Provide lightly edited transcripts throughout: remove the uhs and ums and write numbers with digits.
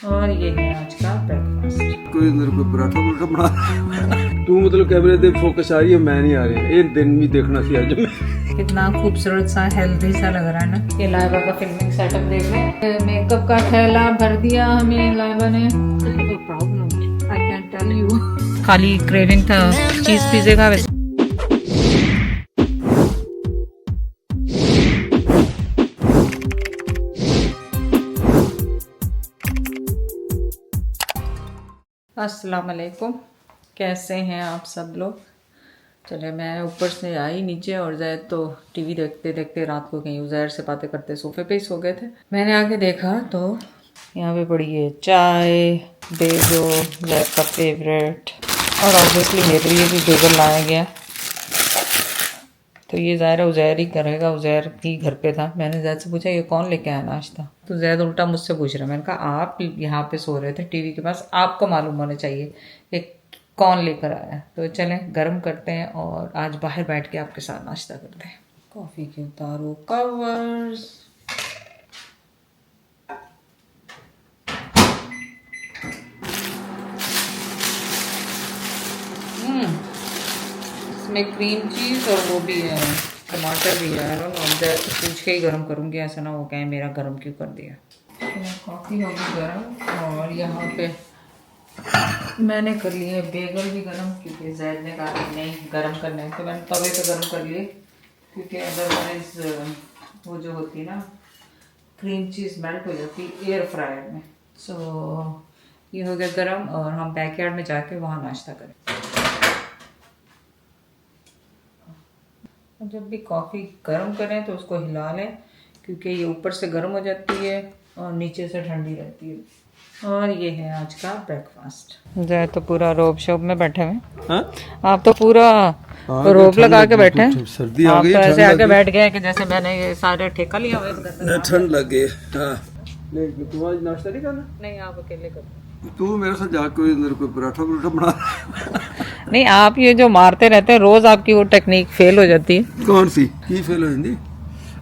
और ये है आज का ब्रेकफास्ट। कोई अंदर कोई पराठा पराठा बना तू मतलब कैमरे दे फोकस आ रही है, मैं नहीं आ रही है। ये दिन भी देखना सी आज मैं। कितना खूबसूरत सा हेल्दी सा लग रहा है ना। ये लाइबा का फिल्मिंग सेटअप देख लें। मेकअप का थैला भर दिया हमें लाइबा ने। Problem I can tell you. खाली क्रेविंग था चीज पिज़्ज़ा का। वैसे अस्सलाम वालेकुम, कैसे हैं आप सब लोग। चले मैं ऊपर से आई नीचे और जैद तो टीवी देखते देखते रात को कहीं उजैर से बातें करते सोफे पे ही सो गए थे। मैंने आके देखा तो यहाँ पे पड़ी है चाय बेगो, जैद का फेवरेट, और ऑब्वियसली मेरे लिए भी बेगल लाया गया। तो ये ज़ाहिर उजैर ही करेगा, उजैर ही घर पे था। मैंने जैद से पूछा ये कौन लेके आया नाश्ता, तो जैद उल्टा मुझसे पूछ रहा है। मैंने कहा आप यहाँ पे सो रहे थे टीवी के पास, आपको मालूम होना चाहिए कि कौन लेकर आया। तो चलें गर्म करते हैं और आज बाहर बैठ के आपके साथ नाश्ता करते हैं। कॉफ़ी के उतारो कवर्स। इसमें क्रीम चीज़ और वो भी है, टमाटर भी है। पूछ के ही गर्म करूँगी, ऐसा ना हो कहें मेरा गर्म क्यों कर दिया। कॉफ़ी होगी गर्म और यहाँ पे मैंने कर लिए है बेगल भी गर्म, क्योंकि जैद ने कहा कि नहीं गर्म करना है तो मैंने तवे पे गर्म कर लिए, क्योंकि अदरवाइज वो जो होती है ना क्रीम चीज़ मेल्ट हो जाती एयर फ्रायर में। सो ये हो गया गर्म और हम बैकयार्ड में जाके वहाँ नाश्ता करें। जब भी कॉफ़ी गर्म करें तो उसको हिला लें, क्योंकि ये ऊपर से गर्म हो जाती है और नीचे से ठंडी रहती है। और ये है आज का ब्रेकफास्ट। जय तो पूरा रोब शोब में बैठे हुए। आप तो पूरा रोब लगा के बैठे हैं। सर्दी आ गई, तो ऐसे आके बैठ गए कि जैसे मैंने ये सारे ठेका लिया हुआ है। ठंड लग गई। हाँ तू आज नाश्ता नहीं करना? नहीं आप अकेले करो। तू मेरे साथ जाके कोई अंदर कोई पराठा पराठा बना। नहीं आप ये जो मारते रहते हैं रोज, आपकी वो टेक्निक फेल हो जाती है। कौन सी की फेल हो जाती?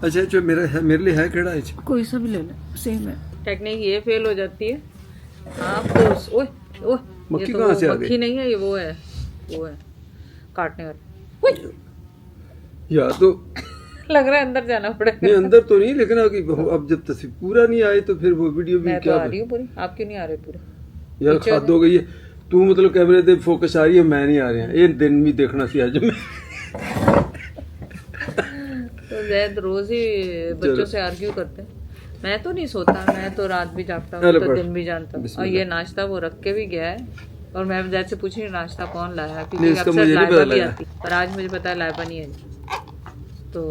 अच्छा जो मेरा है, मेरे लिए है केड़ा है? कोई सा भी ले ले, सेम है टेक्निक। ये फेल हो जाती है आपको। ओए ओए मक्खी कहाँ से आ गई? मक्खी नहीं है ये, वो है काटने वाली। या तो लग रहा है अंदर जाना पड़ेगा। नहीं अंदर तो नहीं, लेकिन अब जब तस्वीर पूरा नहीं आई तो फिर वो वीडियो भी मैं क्या तो आ रही हूँ पूरी, आप क्यों नहीं आ रहे पूरे? यार खाद हो गई है। तू मतलब कैमरे दे फोकस आ रही है, मैं नहीं आ रही है। ये दिन भी देखना सी आज मैं। तो जैद रोज ही बच्चों से आर्ग्यू करते हैं। मैं तो नहीं सोता, मैं तो रात भी जागता हूँ तो दिन भी जानता हूँ। और ये नाश्ता वो रख के भी गया है और मैं जैद से पूछ रही नाश्ता कौन लाया, क्योंकि अक्सर लाइबा भी आती, पर आज मुझे पता है लाइबा नहीं है। तो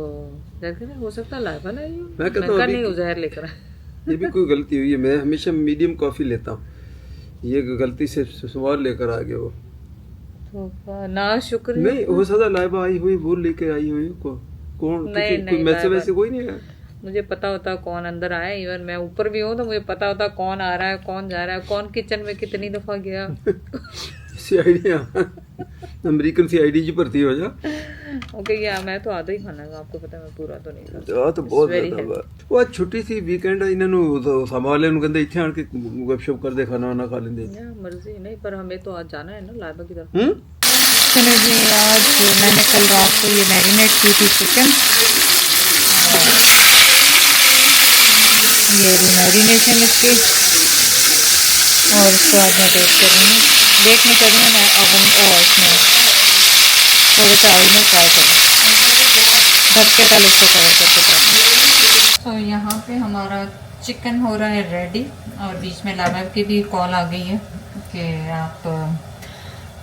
जैद कहते हो सकता है लाइबा नहीं, मैं कहता नहीं उजैर लेकर आया। ये भी कोई गलती हुई है, मैं हमेशा मीडियम कॉफी लेता हूँ, ये गलती से सवाल लेकर आ गया वो। तो ना शुक्र नहीं हो सकता लाइबा आई हुई वो लेके आई हुई कौन? नहीं मैसे वैसे कोई नहीं है। मुझे पता होता कौन अंदर आया। इवन मैं ऊपर भी हूँ तो मुझे पता होता कौन आ रहा है कौन जा रहा है, कौन किचन में कितनी दफा गया। सीआईडी अमेरिकन सीआईडी जी भर्ती हो जा। ओके या मैं तो आधा ही खाना है, आपको पता है मैं पूरा तो नहीं खाता। ਆ ਤਾਂ ਬਹੁਤ ਜ਼ਿਆਦਾ ਉਹ ਛੁੱਟੀ ਸੀ ਵੀਕਐਂਡ, ਇਹਨਾਂ ਨੂੰ ਸਮਾਂ ਵਾਲਿਆਂ ਨੂੰ ਕਹਿੰਦੇ ਇੱਥੇ ਆਣ ਕੇ ਵਰਕਸ਼ਾਪ ਕਰਦੇ ਖਾਣਾ ਵਾਣਾ खा लेंगे। मर्जी नहीं, पर हमें तो आज जाना है ना लाइबा की तरफ। चलो जी आज मैंने कल रात को ये मैरिनेट की थी चिकन, ये मैरिनेशन इसकी, और उसको आज मैं बेक कर रही हूँ। बेक नहीं कर रही हूँ मैं, ओवन इसमें थोड़े से ऑयल में फ्राई कर ढक के पहले उसको फ्राई करके। तो यहाँ पे हमारा चिकन हो रहा है रेडी, और बीच में लाइबा की भी कॉल आ गई है कि आप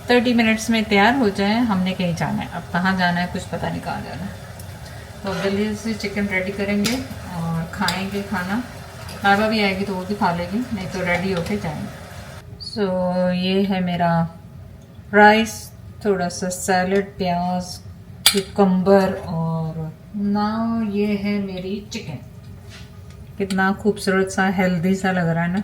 30 मिनट्स में तैयार हो जाएं, हमने कहीं जाना है। अब कहाँ जाना है कुछ पता नहीं कहाँ जाना है। तो जल्दी से चिकन रेडी करेंगे और खाएंगे खाना। लाइबा भी आएगी तो वो भी खा लेगी, नहीं तो रेडी होके जाएंगे। सो ये है मेरा राइस, थोड़ा सा सैलड, प्याज, कुकम्बर, और नाउ ये है मेरी चिकन। कितना खूबसूरत सा हेल्दी सा लग रहा है ना।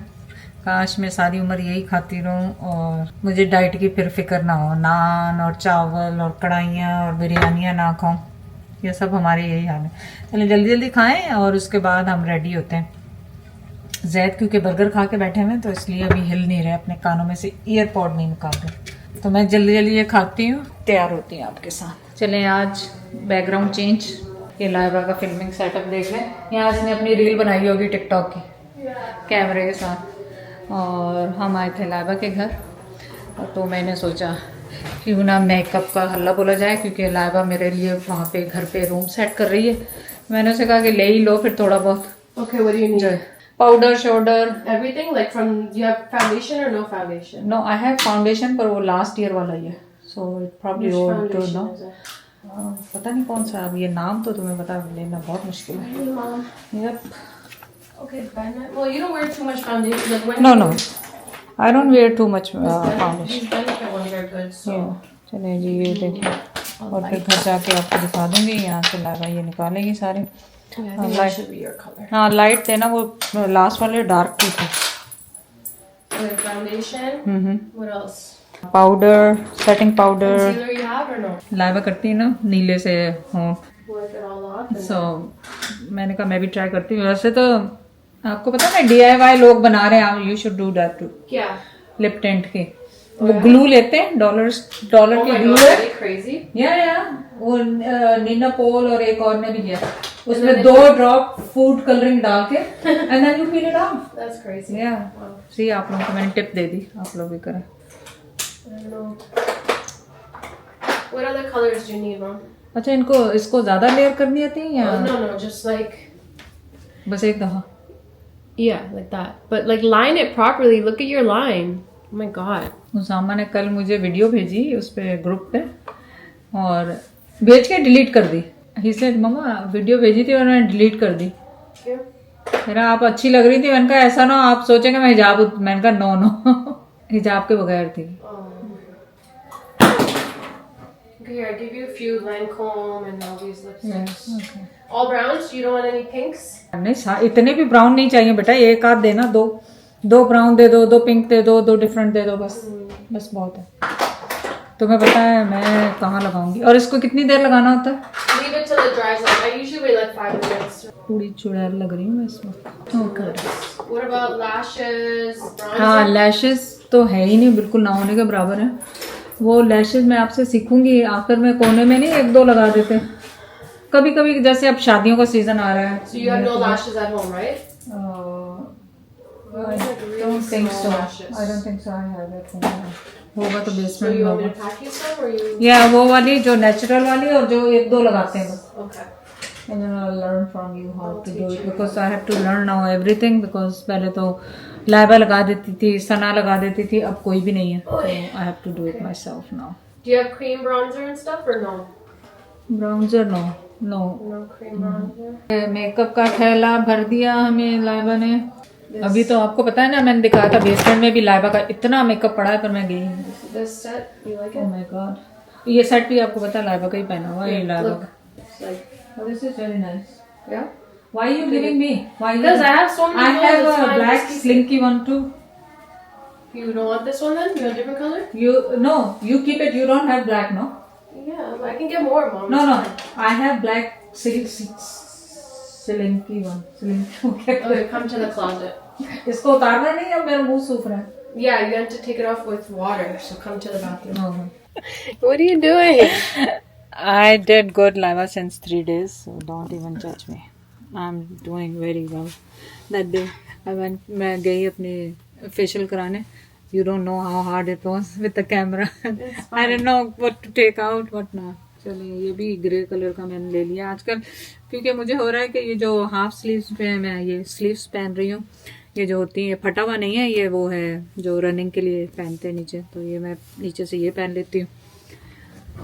काश मैं सारी उम्र यही खाती रहूं और मुझे डाइट की फिर फिक्र ना हो, नान और चावल और कढ़ाइयाँ और बिरयानियाँ ना खाऊं। ये सब हमारे यही हाल है। चलिए जल्दी जल्दी खाएं और उसके बाद हम रेडी होते हैं। जैद क्योंकि बर्गर खा के बैठे हुए हैं तो इसलिए अभी हिल नहीं रहे, अपने कानों में से ईयरपॉड नहीं निकाल रहे। तो मैं जल्दी जल्दी ये खाती हूँ, तैयार होती हूँ आपके साथ। चलें आज बैकग्राउंड चेंज, ये लाइबा का फिल्मिंग सेटअप देख लें। यहाँ इसने अपनी रील बनाई होगी टिकटॉक की कैमरे के साथ। और हम आए थे लाइबा के घर, तो मैंने सोचा क्यों ना मेकअप का हल्ला बोला जाए, क्योंकि लाइबा मेरे लिए वहाँ पे घर पे रूम सेट कर रही है। मैंने उसे कहा कि ले ही लो फिर थोड़ा बहुत। Okay, what do you need? Powder शोडर Everything? Like from, do you have foundation or no foundation? No, I have foundation पर वो लास्ट ईयर वाला ही है, so it probably Which old too no. foundation is it? पता नहीं कौन सा, अब ये नाम तो तुम्हें पता लेना बहुत मुश्किल है। Hey, Mom. Yep. Okay, Bennett. Well, you don't wear too much foundation. Like when No, no. I don't wear too much foundation. These Benefit ones are good, so. Yeah. चलिए जी, ये देखिए, और फिर घर जाके आपको दिखा दूंगी। यहाँ से लाइबा ये निकालेगी सारे। Yeah, I think that should be your color. हाँ, लाइट थे ना वो लास्ट वाले डार्क की थे। Okay, foundation. What else? Powder, setting powder. Concealer you have or no? Laiba करती है ना नीले से होंठ, Wipe it all off. And सो मैंने कहा मैं भी ट्राई करती हूँ। वैसे तो आपको पता है DIY लोग बना रहे हैं, you should do that too. Yeah. Lip tint के वो ग्लू लेते हैं, डॉलर Oh के my ग्लू god, है। are you crazy? या वो नीना पोल और एक और ने भी किया, उसमें 2 ड्रॉप फूड कलरिंग डाल के and then you peel it off. That's crazy. या Wow. सी, आप लोगों को मैंने टिप दे दी, आप लोग भी करें। I don't know. What other colors do you need, Mom? अच्छा, इसको ज्यादा लेयर करनी आती है या No, just like. बस एक दफा? Yeah, like that. But like line it properly. Look at your line. Oh my god. Usama ने कल मुझे वीडियो भेजी उस पे ग्रुप पे, और भेज के डिलीट कर दी। ही सेड मम्मा वीडियो भेजी थी और मैंने डिलीट कर दी। क्यों? मेरा आप अच्छी लग रही थी। मैंने कहा ऐसा ना आप सोचेंगे मैं हिजाब, मैंने कहा नो हिजाब के बगैर थी। Okay, here I give you a few Lancome and all these lipsticks. Okay. All browns. You don't want any pinks? नहीं, इतने भी ब्राउन नहीं चाहिए बेटा, एक आध देना, दो ब्राउन दे दो, 2 पिंक दे दो, 2 डिफरेंट दे दो, बस बहुत है। तुम्हें पता है मैं कहाँ लगाऊंगी, और इसको कितनी देर लगाना होता है? Leave it till it dries up. I usually wait like 5 minutes. पूरी चुड़ैल लग रही हूँ मैं इसमें। Okay. What about lashes? Bronzer? हाँ, लैशेस तो है ही नहीं, बिल्कुल ना होने के बराबर है। वो लैशेस मैं आपसे सीखूंगी, आखिर में कोने में नहीं 1-2 लगा देते कभी कभी, जैसे अब शादियों का सीजन आ रहा है। So you have no lashes at home, right? I don't think so. I don't think so. I have it. होगा तो So बेसमेंट you में want me होगा। to pack you some or you? या वो वाली जो नेचुरल वाली, और जो 1-2 लगाते हैं बस। Okay. And then I'll learn from you how to do it, because I have to learn now everything, because पहले तो लाइबा लगा देती थी, सना लगा देती थी, अब कोई भी नहीं है, तो I have to do it myself now. Do you have cream bronzer and stuff or no? Bronzer no. No cream bronzer. Makeup का थैला भर दिया हमें लाइबा ने। अभी तो आपको पता है ना, मैंने दिखाया था बेसमेंट में भी लाइबा का इतना मेकअप पड़ा है, पर मैं गई नहीं। This set, you like Oh it? my god, ये सेट भी आपको पता है लाइबा का ही पहना हुआ है, ये लाइबा Look. का। It's like, Oh, this is very nice. yeah. Why are you giving me? Why? Because I have so many. I have it's a fine, black just keep it. slinky one too. You don't want this one then? You want a different color? You keep it. You don't have black, no? Yeah, I can get more, Mom. No, It's no. fine. I have black slinky one. Slinky. Okay, come to the closet. इसको उतारना नहीं है, मेरा मुंह सूख रहा है। Yeah, you have to take it off with water. So come to the bathroom. Oh. What are you doing? I did good Laiva since 3 days, so don't even judge me. I'm doing very well. That day मैं गई अपने facial कराने. You don't know how hard it was with the camera. I didn't know what to take out, what not. चलिए, ये भी grey colour का मैंने ले लिया आजकल, क्योंकि मुझे हो रहा है कि ये जो हाफ स्लीव्स पे मैं ये स्लीव्स पहन रही हूँ, ये जो होती है फटा हुआ नहीं है, ये वो है जो रनिंग के लिए पहनते हैं नीचे, तो ये मैं नीचे से ये पहन लेती हूँ।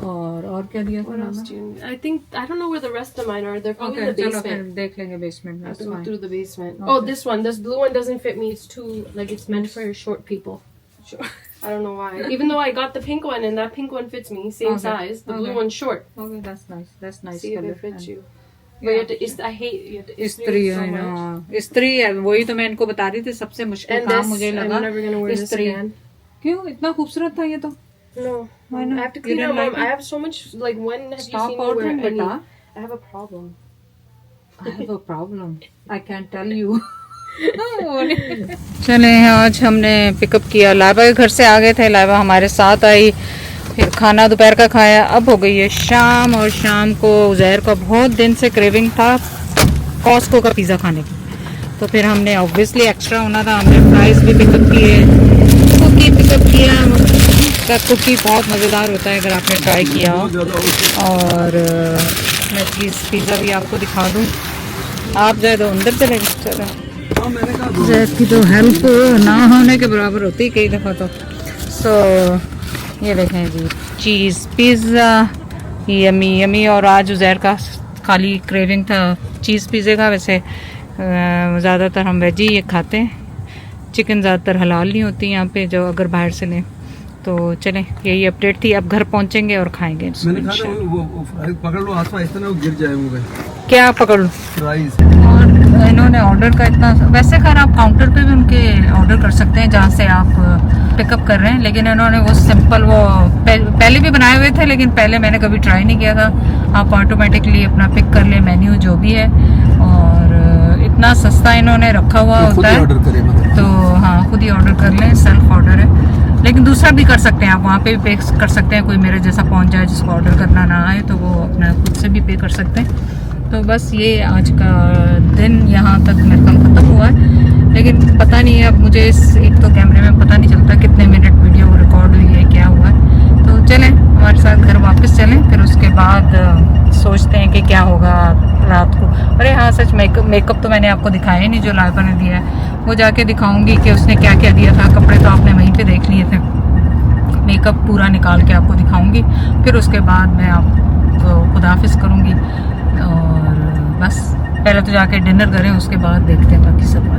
और क्या दिया था What else mama? do you need? I don't know where the rest of mine are. They're probably Okay, in the चलो फिर basement. देख लेंगे बेसमेंट I में। have to that's go fine. through the basement. Okay. Oh, this one. This blue one doesn't fit me. It's too, like, it's meant for short people. Sure. I don't know why. Even though I got the pink one and that pink one fits me, same Okay. size. The blue Okay. one's short. Okay, that's nice. That's nice See if color. it fits And- you. But you have to, I hate you have to इस्त्री so है much. ना, इस्त्री है, वही तो मैं इनको बता रही थी, सबसे मुश्किल And काम this, मुझे I'm लगा never gonna wear this इस्त्री। again. क्यों, इतना खूबसूरत था ये तो। No. Why not? I have to You clean didn't out, Mom. like it? I have so much, like, when have Stop you seen me wear ordering, any? beta. I have a problem. I have a problem. I can't tell you. चले आज हमने pickup किया, लाइबा के घर से आ गए थे, लाइबा हमारे साथ आई, फिर खाना दोपहर का खाया। अब हो गई है शाम, और शाम को उज़ैर का बहुत दिन से क्रेविंग था कॉस्को का पिज़्ज़ा खाने की, तो फिर हमने ऑब्वियसली एक्स्ट्रा होना था, हमने फ्राइज़ भी पिकअप किए, कुकी पिकअप किया। का कुकी बहुत मज़ेदार होता है अगर आपने ट्राई किया हो। और मैं चीज़ पिज़्ज़ा भी आपको दिखा दूँ, आप जाए तो अंदर चले चलो। जैद की तो हेल्प ना होने के बराबर होती है कई दफ़ा तो। सो ये देखें जी, चीज़ पिज़्ज़ा यमी यमी। और आज उज़ैर का खाली क्रेविंग था चीज़ पिज़्ज़े का। वैसे ज़्यादातर हम वेज ही ये खाते हैं, चिकन ज़्यादातर हलाल नहीं होती यहाँ पे जो अगर बाहर से लें। तो चलें, यही अपडेट थी, अब घर पहुँचेंगे और खाएंगे। मैंने कहा था वो फ्राइज पकड़ लो आसपास, इस तरह वो गिर जाए मुँह पे। क्या पकड़ लो? फ्राइज। और इन्होंने ऑर्डर का इतना, वैसे खैर आप काउंटर पे भी उनके ऑर्डर कर सकते हैं जहाँ से आप पिकअप कर रहे हैं, लेकिन इन्होंने वो सिंपल वो पहले भी बनाए हुए थे, लेकिन पहले मैंने कभी ट्राई नहीं किया था। आप ऑटोमेटिकली अपना पिक कर ले मेन्यू जो भी है, और इतना सस्ता इन्होंने रखा हुआ होता है। तो हाँ, खुद ही ऑर्डर कर लें, सेल्फ ऑर्डर है। लेकिन दूसरा भी कर सकते हैं आप, वहाँ पे भी पे कर सकते हैं। कोई मेरे जैसा पहुँच जाए जिसको ऑर्डर करना ना आए तो वो अपना खुद से भी पे कर सकते हैं। तो बस ये आज का दिन यहाँ तक मेरे ख्याल ख़त्म हुआ है, लेकिन पता नहीं है अब मुझे एक तो कैमरे में पता नहीं चलता कितने मिनट वीडियो रिकॉर्ड हुई है, क्या हुआ है। तो चलें हमारे साथ घर वापस चलें, फिर उसके बाद सोचते हैं कि क्या होगा रात को। अरे हाँ सच, मेकअप तो मैंने आपको दिखाया ही नहीं जो लाइबा ने दिया है, वो जाके दिखाऊंगी कि उसने क्या क्या दिया था। कपड़े तो आपने वहीं पे देख लिए थे, मेकअप पूरा निकाल के आपको दिखाऊंगी। फिर उसके बाद मैं आपको खुदाफिज करूँगी, और बस पहले तो जाके डिनर करें, उसके बाद देखते हैं बाकी सब।